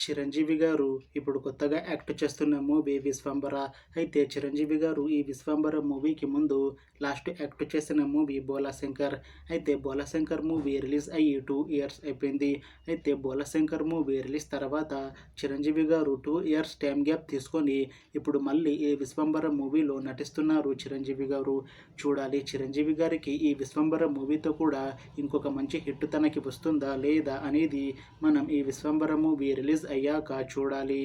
చిరంజీవి గారు ఇప్పుడు కొత్తగా యాక్ట్ చేస్తున్న మూవీ 'విశ్వంబర'. అయితే చిరంజీవి గారు ఈ 'విశ్వంబర' మూవీకి ముందు లాస్ట్ యాక్ట్ చేసిన మూవీ 'బోలాశంకర్'. అయితే 'బోలాశంకర్' మూవీ రిలీజ్ అయ్యి 2 ఇయర్స్ అయిపోయింది. అయితే 'బోలాశంకర్' మూవీ రిలీజ్ తర్వాత చిరంజీవి గారు 2 ఇయర్స్ టైం గ్యాప్ తీసుకొని ఇప్పుడు మళ్ళీ ఈ 'విశ్వంబర' మూవీలో నటిస్తున్నారు చిరంజీవి గారు. చూడాలి చిరంజీవి గారికి ఈ 'విశ్వంబర' మూవీతో కూడా ఇంకొక మంచి హిట్ తనకి వస్తుందా లేదా అనేది మనం ఈ 'విశ్వంబర' మూవీ రిలీజ్ అయ్యాక చూడాలి.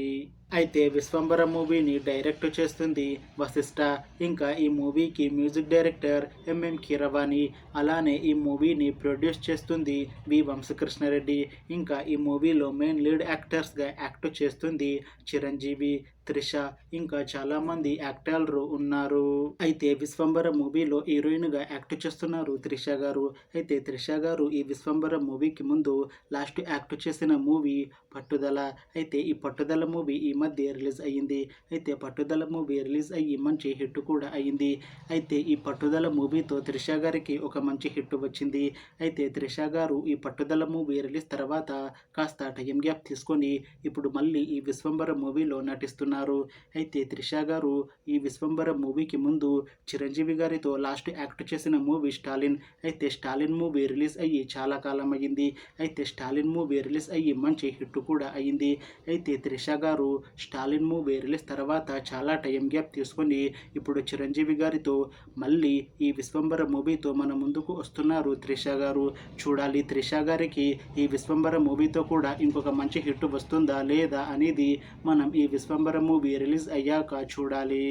అయితే 'విశ్వంబర' మూవీని డైరెక్ట్ చేస్తుంది వశిష్ఠ. ఇంకా ఈ మూవీకి మ్యూజిక్ డైరెక్టర్ ఎంఎం కీరవాణి. అలానే ఈ మూవీని ప్రొడ్యూస్ చేస్తుంది వి వంశకృష్ణారెడ్డి. ఇంకా ఈ మూవీలో మెయిన్ లీడ్ యాక్టర్స్గా యాక్ట్ చేస్తుంది చిరంజీవి, త్రిష, ఇంకా చాలామంది యాక్టర్లు ఉన్నారు. అయితే 'విశ్వంబర' మూవీలో హీరోయిన్గా యాక్ట్ చేస్తున్నారు త్రిష గారు. అయితే త్రిష గారు ఈ 'విశ్వంబర' మూవీకి ముందు లాస్ట్ యాక్ట్ చేసిన మూవీ 'పట్టుదల'. అయితే ఈ 'పట్టుదల' మూవీ ఈ మధ్య రిలీజ్ అయ్యింది. అయితే 'పట్టుదల' మూవీ రిలీజ్ అయ్యి మంచి హిట్ కూడా అయ్యింది. అయితే ఈ 'పట్టుదల' మూవీతో త్రిష గారికి ఒక మంచి హిట్ వచ్చింది. అయితే త్రిష గారు ఈ 'పట్టుదల' మూవీ రిలీజ్ తర్వాత కాస్త టైం గ్యాప్ తీసుకొని ఇప్పుడు మళ్ళీ ఈ 'విశ్వంబర' మూవీలో నటిస్తున్నారు. అయితే త్రిష గారు ఈ 'విశ్వంబర' మూవీకి ముందు చిరంజీవి గారితో లాస్ట్ యాక్ట్ చేసిన మూవీ 'స్టాలిన్'. అయితే 'స్టాలిన్' మూవీ రిలీజ్ అయ్యి చాలా కాలం అయ్యింది. అయితే 'స్టాలిన్' మూవీ రిలీజ్ అయ్యి మంచి హిట్ కూడా అయ్యింది. అయితే త్రిష గారు 'స్టాలిన్' మూవీ రిలీజ్ తర్వాత చాలా టైం గ్యాప్ తీసుకొని ఇప్పుడు చిరంజీవి గారితో మళ్ళీ ఈ 'విశ్వంబర' మూవీతో మన ముందుకు వస్తున్నారు త్రిష గారు. చూడాలి త్రిష గారికి ఈ 'విశ్వంబర' మూవీతో కూడా ఇంకొక మంచి హిట్ వస్తుందా లేదా అనేది మనం ఈ 'విశ్వంబర' మూవీ రిలీజ్ అయ్యాక చూడాలి.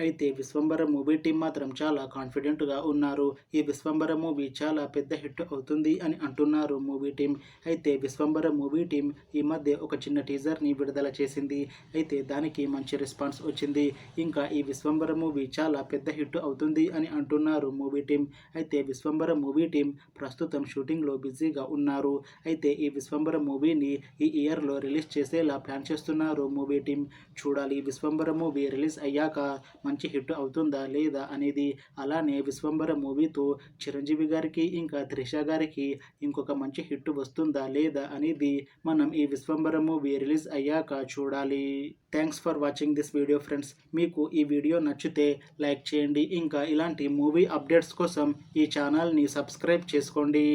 అయితే 'విశ్వంబర' మూవీ టీం మాత్రం చాలా కాన్ఫిడెంట్గా ఉన్నారు. ఈ 'విశ్వంబర' మూవీ చాలా పెద్ద హిట్ అవుతుంది అని అంటున్నారు మూవీ టీం. అయితే 'విశ్వంబర' మూవీ టీం ఈ మధ్య ఒక చిన్న టీజర్ని విడుదల చేసింది. అయితే దానికి మంచి రెస్పాన్స్ వచ్చింది. ఇంకా ఈ 'విశ్వంబర' మూవీ చాలా పెద్ద హిట్ అవుతుంది అని అంటున్నారు మూవీ టీం. అయితే 'విశ్వంబర' మూవీ టీం ప్రస్తుతం షూటింగ్లో బిజీగా ఉన్నారు. అయితే ఈ 'విశ్వంబర' మూవీని ఈ ఇయర్లో రిలీజ్ చేసేలా ప్లాన్ చేస్తున్నారు మూవీ టీం. చూడాలి 'విశ్వంబర' మూవీ రిలీజ్ అయ్యాక మంచి హిట్ అవుతుందా లేదా అనేది. అలానే 'విశ్వంబర' మూవీతో చిరంజీవి గారికి ఇంకా త్రిష గారికి ఇంకొక మంచి హిట్ వస్తుందా లేదా అనేది మనం ఈ 'విశ్వంబర' మూవీ రిలీజ్ అయ్యాక చూడాలి. Thanks for watching this video friends. మీకు ఈ వీడియో నచ్చితే లైక్ చేయండి. ఇంకా ఇలాంటి మూవీ అప్డేట్స్ కోసం ఈ ఛానల్ని సబ్స్క్రైబ్ చేసుకోండి.